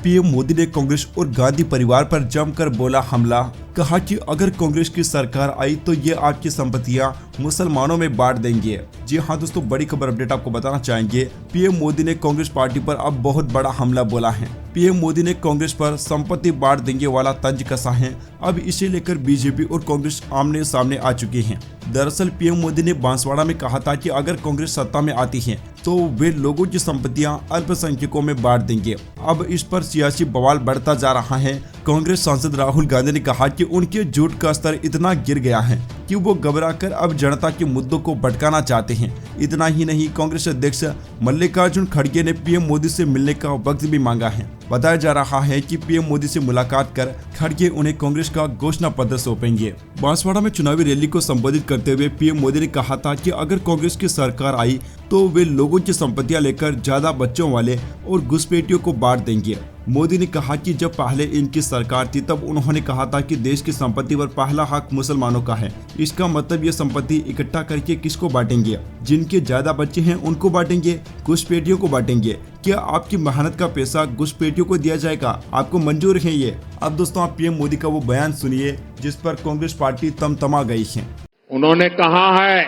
PM Modi ने कांग्रेस और गांधी परिवार पर जमकर बोला हमला। कहा कि अगर कांग्रेस की सरकार आई तो ये आपकी संपत्तियां मुसलमानों में बांट देंगे। जी हां दोस्तों, बड़ी खबर अपडेट आपको बताना चाहेंगे। पीएम मोदी ने कांग्रेस पार्टी पर अब बहुत बड़ा हमला बोला है। पीएम मोदी ने कांग्रेस पर संपत्ति बांट देंगे वाला तंज कसा है। अब इसे लेकर बीजेपी और कांग्रेस आमने सामने आ चुकी हैं। दरअसल पीएम मोदी ने बांसवाड़ा में कहा था कि अगर कांग्रेस सत्ता में आती है तो वे लोगों की संपत्तियां अल्पसंख्यकों में बांट देंगे। अब इस पर सियासी बवाल बढ़ता जा रहा है। कांग्रेस सांसद राहुल गांधी ने कहा कि उनके झूठ का स्तर इतना गिर गया है कि वो घबराकर अब जनता के मुद्दों को भटकाना चाहते हैं। इतना ही नहीं, कांग्रेस अध्यक्ष मल्लिकार्जुन खड़गे ने पीएम मोदी से मिलने का वक्त भी मांगा है। बताया जा रहा है कि पीएम मोदी से मुलाकात कर खड़गे उन्हें कांग्रेस का घोषणा पत्र सौंपेंगे। बांसवाड़ा में चुनावी रैली को संबोधित करते हुए पीएम मोदी ने कहा था कि अगर कांग्रेस की सरकार आई तो वे लोगों की संपत्तियां लेकर ज्यादा बच्चों वाले और घुसपैठियों को बांट देंगे। मोदी ने कहा कि जब पहले इनकी सरकार थी तब उन्होंने कहा था कि देश की संपत्ति पर पहला हक मुसलमानों का है। इसका मतलब ये संपत्ति इकट्ठा करके किसको बांटेंगे? जिनके ज्यादा बच्चे हैं उनको बांटेंगे, घुसपैठियों को बांटेंगे। क्या आपकी मेहनत का पैसा घुसपैठियों को दिया जाएगा? आपको मंजूर है ये? अब दोस्तों आप पीएम मोदी का वो बयान सुनिए जिस पर कांग्रेस पार्टी तमतमा गई है। उन्होंने कहा है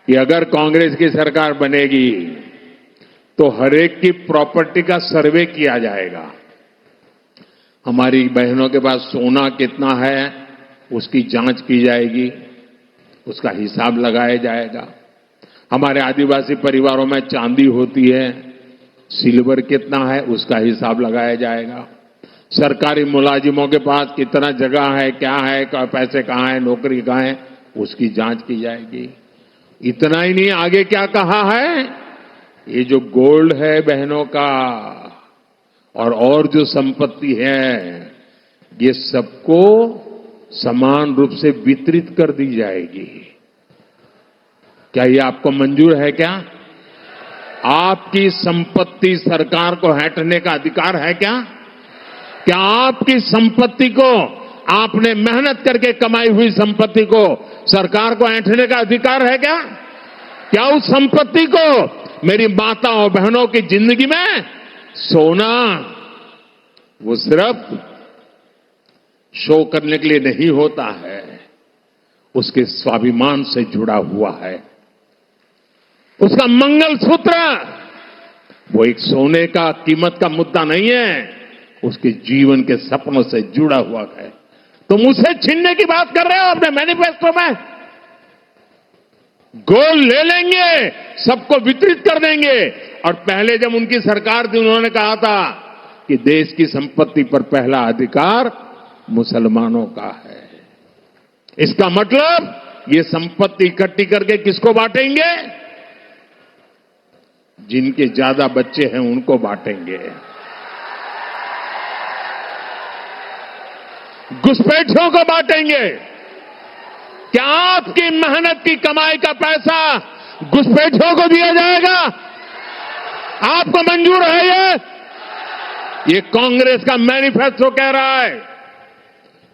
कि अगर कांग्रेस की सरकार बनेगी तो हर एक की प्रॉपर्टी का सर्वे किया जाएगा। हमारी बहनों के पास सोना कितना है उसकी जांच की जाएगी, उसका हिसाब लगाया जाएगा। हमारे आदिवासी परिवारों में चांदी होती है, सिल्वर कितना है उसका हिसाब लगाया जाएगा। सरकारी मुलाजिमों के पास कितना जगह है, क्या है, पैसे कहाँ है, नौकरी कहाँ है, उसकी जांच की जाएगी। इतना ही नहीं, आगे क्या कहा है, ये जो गोल्ड है बहनों का और जो संपत्ति है ये सबको समान रूप से वितरित कर दी जाएगी। क्या ये आपको मंजूर है? क्या आपकी संपत्ति सरकार को हटने का अधिकार है? क्या आपकी संपत्ति को, आपने मेहनत करके कमाई हुई संपत्ति को सरकार को ऐंठने का अधिकार है? क्या उस संपत्ति को मेरी माताओं बहनों की जिंदगी में सोना वो सिर्फ शो करने के लिए नहीं होता है, उसके स्वाभिमान से जुड़ा हुआ है। उसका मंगलसूत्र वो एक सोने का कीमत का मुद्दा नहीं है, उसके जीवन के सपनों से जुड़ा हुआ है। तुम उसे छीनने की बात कर रहे हो अपने मैनिफेस्टो में। गोल्ड ले लेंगे, सबको वितरित कर देंगे। और पहले जब उनकी सरकार थी उन्होंने कहा था कि देश की संपत्ति पर पहला अधिकार मुसलमानों का है। इसका मतलब ये संपत्ति इकट्ठी करके किसको बांटेंगे? जिनके ज्यादा बच्चे हैं उनको बांटेंगे, घुसपैठियों को बांटेंगे। क्या आपकी मेहनत की कमाई का पैसा घुसपैठियों को दिया जाएगा? आपको मंजूर है ये कांग्रेस का मैनिफेस्टो कह रहा है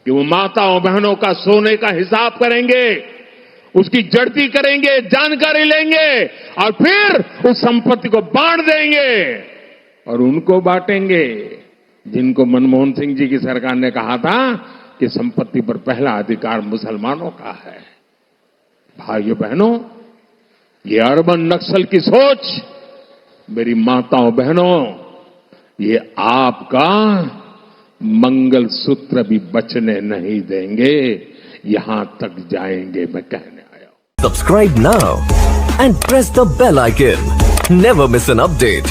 कि वो माताओं बहनों का सोने का हिसाब करेंगे, उसकी जड़ती करेंगे, जानकारी लेंगे और फिर उस संपत्ति को बांट देंगे। और उनको बांटेंगे जिनको मनमोहन सिंह जी की सरकार ने कहा था कि संपत्ति पर पहला अधिकार मुसलमानों का है। भाइयों बहनों, ये अर्बन नक्सल की सोच मेरी माताओं बहनों, ये आपका मंगलसूत्र भी बचने नहीं देंगे, यहां तक जाएंगे मैं कहने आया हूं। Subscribe now and press the bell icon. Never miss an update.